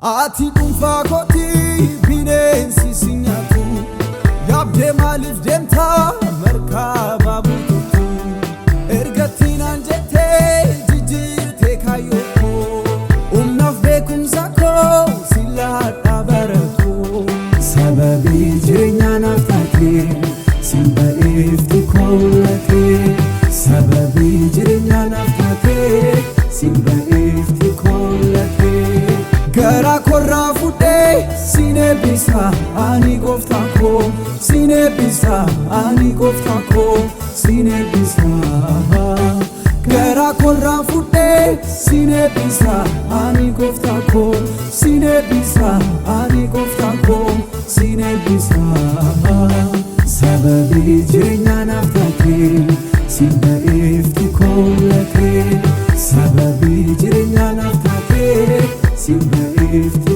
Ati dunfa koti bineensi sinyatu Yabde malif demta merkaba bututu Ergatiin anjete jijjiirte kayyoo Umnaaf beekumsa koo silaadha baratu Sababii jireenya naaf taate simba'eefti koolate Sababii jireenya naaf taate simba'eefti koolate Gara korra fuudhe sine bisa ani gooftaa koo sine bisa ani gooftaa koo sine bisa Gara korra fuudhe sine bisa ani gooftaa koo sine bisa ani gooftaa koo sine bisa Sababii jireenya naaf taate simba'eefti koolate Sababii jireenya naaf taate Simba ifti